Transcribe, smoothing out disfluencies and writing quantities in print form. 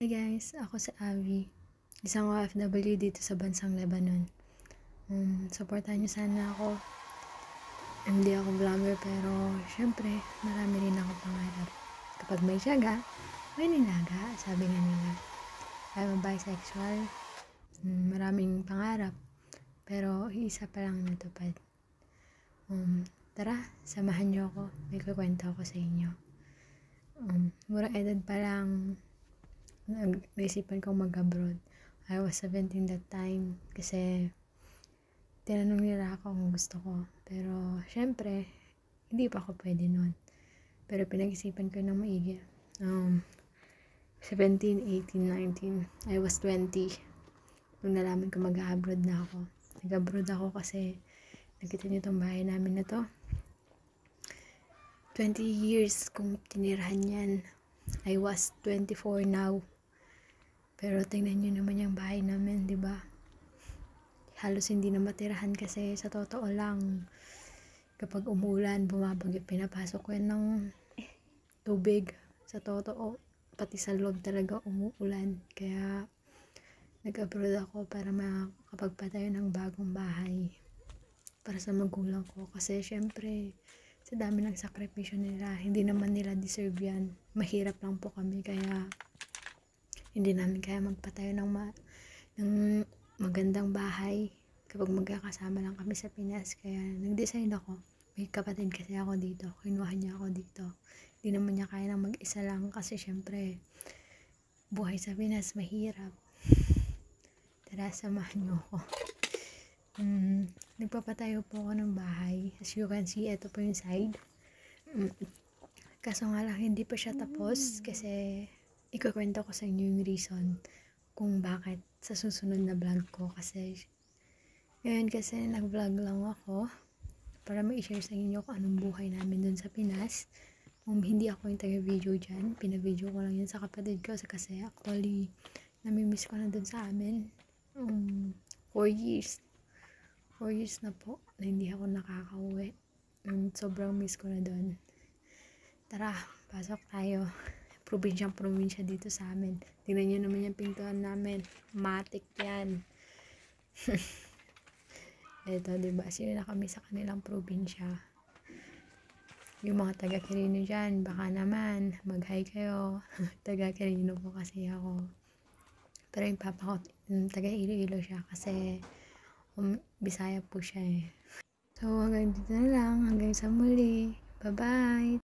Hey guys, ako si Abby, isang OFW dito sa bansang Lebanon. Supportahan niyo sana ako. Hindi ako vlogger pero syempre marami rin ako pangarap. Kapag may tiyaga, may nilaga, sabi nga nila. I'm a bisexual, maraming pangarap pero isa pa lang natupad. Tara, samahan niyo ako, may kukwento ako sa inyo. Murang edad pa lang nag-isipan kong mag-abroad. I was 17 that time kasi tinanong nila ako kung gusto ko. Pero syempre, hindi pa ako pwede nun. Pero pinag-isipan ko ng maigi. 17, 18, 19. I was 20. Nung nalaman ko mag-abroad na ako. Nag-abroad ako kasi nakita niyo tong bahay namin na to. 20 years kong tinirahan yan. I was 24 now. Pero tingnan nyo naman yung bahay namin, di ba? Halos hindi na matirahan kasi sa totoo lang, kapag umulan, bumabagyo, pinapasok ko yan ng tubig. Sa totoo, pati sa loob talaga umuulan. Kaya nag-abroad ako para makapagpatayo ng bagong bahay para sa magulang ko. Kasi syempre, sa dami ng sakripisyo nila, hindi naman nila deserve yan. Mahirap lang po kami, kaya hindi namin kaya magpatayo ng magandang bahay kapag magkakasama lang kami sa Pinas. Kaya nag-decide ako. May kapatid kasi ako dito. Kinuha niya ako dito. Hindi naman niya kaya nang mag-isa lang kasi syempre buhay sa Pinas mahirap. Tara, samahan niyo ako. Nagpapatayo po ako ng bahay. As you can see, ito po yung side. Kaso nga lang hindi pa siya tapos kasi ikukwento ko sa inyo yung reason kung bakit sa susunod na vlog ko. Kasi ngayon kasi nag-vlog lang ako para ma-share sa inyo kung anong buhay namin dun sa Pinas. Hindi ako yung taga-video dyan, pina-video ko lang yun sa kapatid ko kasi actually namimiss ko na dun sa amin. 4 years na po na hindi ako nakakauwi. Sobrang miss ko na dun. Tara, pasok tayo. Probinsya dito sa amin. Tingnan nyo naman yung pintuan namin. Matik yan. Ito, diba? Sino na kami sa kanilang probinsya. Yung mga taga-Quirino dyan, baka naman, mag-hi kayo. Taga-Quirino po kasi ako. Pero yung papa ko, taga-Iloilo siya kasi Bisaya po siya eh. So, hanggang dito na lang. Hanggang sa muli. Bye-bye!